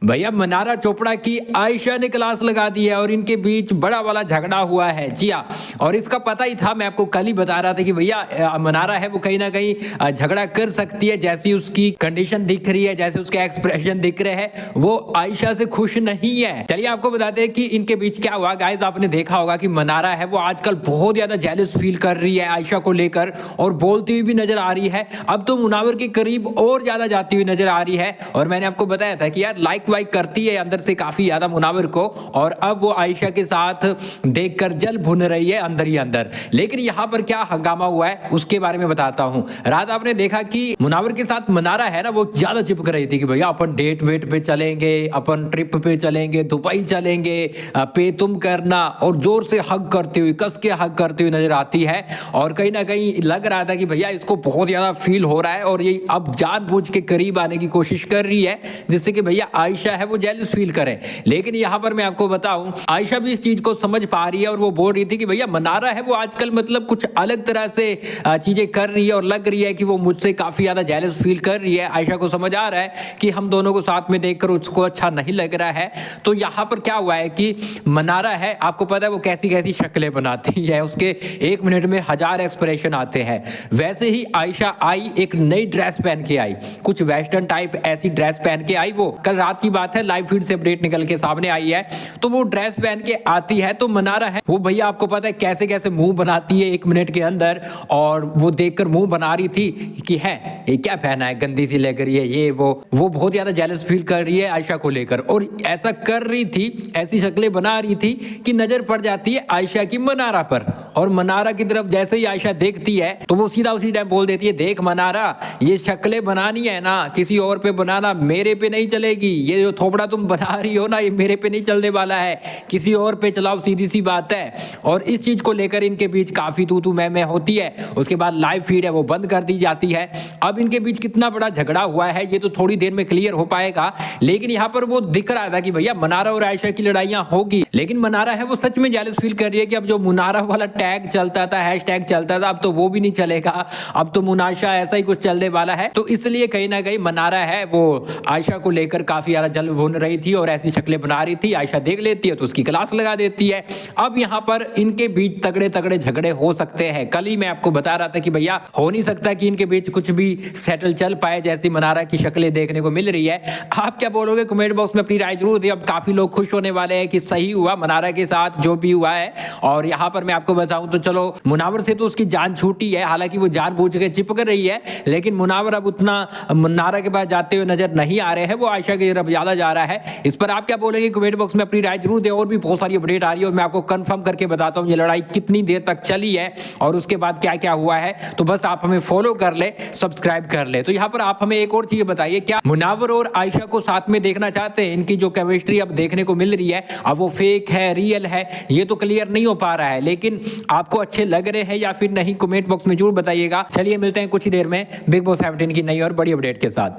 भैया मनारा चोपड़ा की आयशा ने क्लास लगा दी है और इनके बीच बड़ा वाला झगड़ा हुआ है। जी हाँ, और इसका पता ही था, मैं आपको कल ही बता रहा था कि भैया मनारा है वो कहीं ना कहीं झगड़ा कर सकती है। जैसी उसकी कंडीशन दिख रही है, जैसे उसके एक्सप्रेशन दिख रहे हैं, वो आयशा से खुश नहीं है। चलिए आपको बताते हैं कि इनके बीच क्या हुआ। गाइस, आपने देखा होगा कि मनारा है वो आजकल बहुत ज्यादा जेलस फील कर रही है आयशा को लेकर और बोलती हुई भी नजर आ रही है। अब तो मुनावर के करीब और ज्यादा जाती हुई नजर आ रही है और मैंने आपको बताया था कि यार लाइक वाइक करती है अंदर से काफी ज्यादा मुनावर को, और अब वो आयशा के साथ देखकर जल भुन रही है अंदर ही अंदर। लेकिन यहाँ पर क्या हंगामा हुआ है उसके बारे में बताता हूँ। रात आपने देखा कि मुनावर के साथ मनारा है ना वो ज्यादा चिपक रही थी कि भैया अपन डेट वेट पे चलेंगे, अपन ट्रिप पे चलेंगे, दुबई चलेंगे, पे तुम करना, और जोर से हग करती हुई, कस के हग करती हुई नजर आती है। और कहीं ना कहीं लग रहा था कि भैया इसको बहुत ज्यादा फील हो रहा है और ये अब जानबूझ के करीब आने की कोशिश कर रही है जिससे कि भैया आयशा है वो जेलस फील करे। लेकिन यहाँ पर मैं आपको बताऊं, आयशा भी इस चीज को समझ पा रही है और वो बोल रही थी कि भैया मनारा है वो आजकल मतलब कुछ अलग तरह से चीजें कर रही है और लग रही है कि वो मुझसे काफी ज्यादा जेलस फील कर रही है। आयशा को समझ आ रहा है कि हम दोनों को साथ में देखकर उसको अच्छा नहीं लग रहा है। तो यहाँ पर क्या हुआ है कि मनारा है, आपको पता है वो कैसी कैसी शक्लें बनाती है, उसके 1 मिनट में 1000 एक्सप्रेशन आते हैं। वैसे ही आयशा आई, एक नई ड्रेस पहन के आई, कुछ वेस्टर्न टाइप ऐसी ड्रेस पहन के आई। वो कल रात की बात है, लाइव फीड से अपडेट निकल के सामने आई है। तो वो ड्रेस पहन के आती है तो मनारा है वो भैया आपको पता है कैसे कैसे मुंह बनाती है 1 मिनट के अंदर, और वो देखकर मुंह बना रही थी कि है ये क्या पहना है, गंदी सी लग रही है ये वो बहुत ज्यादा जेलस फील कर रही है आयशा को लेकर। और ऐसा कर रही थी, ऐसी शक्लें बना रही थी कि नजर पड़ जाती है आयशा की मनारा पर, और मनारा की तरफ जैसे ही आयशा देखती है तो वो सीधा उसी टाइम बोल देती है, देख मनारा ये शक्लें बनानी है ना किसी और पे बनाना, मेरे पे नहीं चलेगी। ये जो थोपड़ा तुम बना रही हो ना ये मेरे पे नहीं चलने वाला है, किसी और पे चलाओ, सीधी सी बात है। और इस चीज को लेकर इनके बीच काफी तू मैं होती है। उसके बाद लाइव फीड है वो बंद कर दी जाती है। अब इनके बीच कितना बड़ा झगड़ा हुआ है ये तो थोड़ी देर में क्लियर हो पाएगा। लेकिन यहाँ पर वो दिख रहा था कि भैया मनारा और आयशा की लड़ाइयां होगी, लेकिन मनारा है वो सच में जेलस फील कर रही है कि अब जो मुनारा वाला टैग चलता था, हैशटैग चलता था, अब तो वो भी नहीं चलेगा, अब तो मुनाशा ऐसा ही कुछ चलने वाला है। तो इसलिए कहीं ना कहीं मनारा है वो आयशा को लेकर काफी ज्यादा जल भुन रही थी और ऐसी शक्लें बना रही थी। आयशा देख लेती है तो उसकी क्लास लगा देती है। अब यहाँ पर इनके बीच तगड़े तगड़े झगड़े हो सकते हैं। कल ही मैं आपको बता रहा था कि भैया हो नहीं सकता कि इनके बीच कुछ भी सेटल चल पाए जैसी मनारा की शक्लें देखने को मिल रही है। आप क्या बोलोगे कमेंट बॉक्स में अपनी राय जरूर दिए। अब काफी लोग खुश होने वाले हैं कि सही हुआ मनारा के साथ जो भी हुआ है। और यहाँ पर मैं आपको बताऊं तो चलो मुनावर से तो उसकी जान छूटी है, हालांकि वो जानबूझ के चिपक रही है, लेकिन मुनावर अब उतना मनारा के पास जाते हुए नजर नहीं आ रहे हैं, वो आयशा की तरफ ज्यादा जा रहा है। इस पर आप क्या बोलेंगे कमेंट बॉक्स में अपनी राय जरूर दें। और भी बहुत सारी अपडेट आ रही है और मैं आपको कंफर्म करके बताता हूँ ये लड़ाई कितनी देर तक चली है और उसके बाद क्या क्या हुआ है। तो बस आप हमें फॉलो कर ले, सब्सक्राइब कर ले। तो यहाँ पर आप हमें एक और चीज बताइए, क्या मुनावर और आयशा को साथ में देखना चाहते हैं? इनकी जो केमिस्ट्री अब देखने को मिल रही है अब वो फेक है रियल है ये तो क्लियर नहीं हो पा रहा है, लेकिन आपको अच्छे लग रहे हैं या फिर नहीं कमेंट बॉक्स में जरूर बताइएगा। चलिए मिलते हैं कुछ ही देर में बिग बॉस 17 की नई और बड़ी अपडेट के साथ।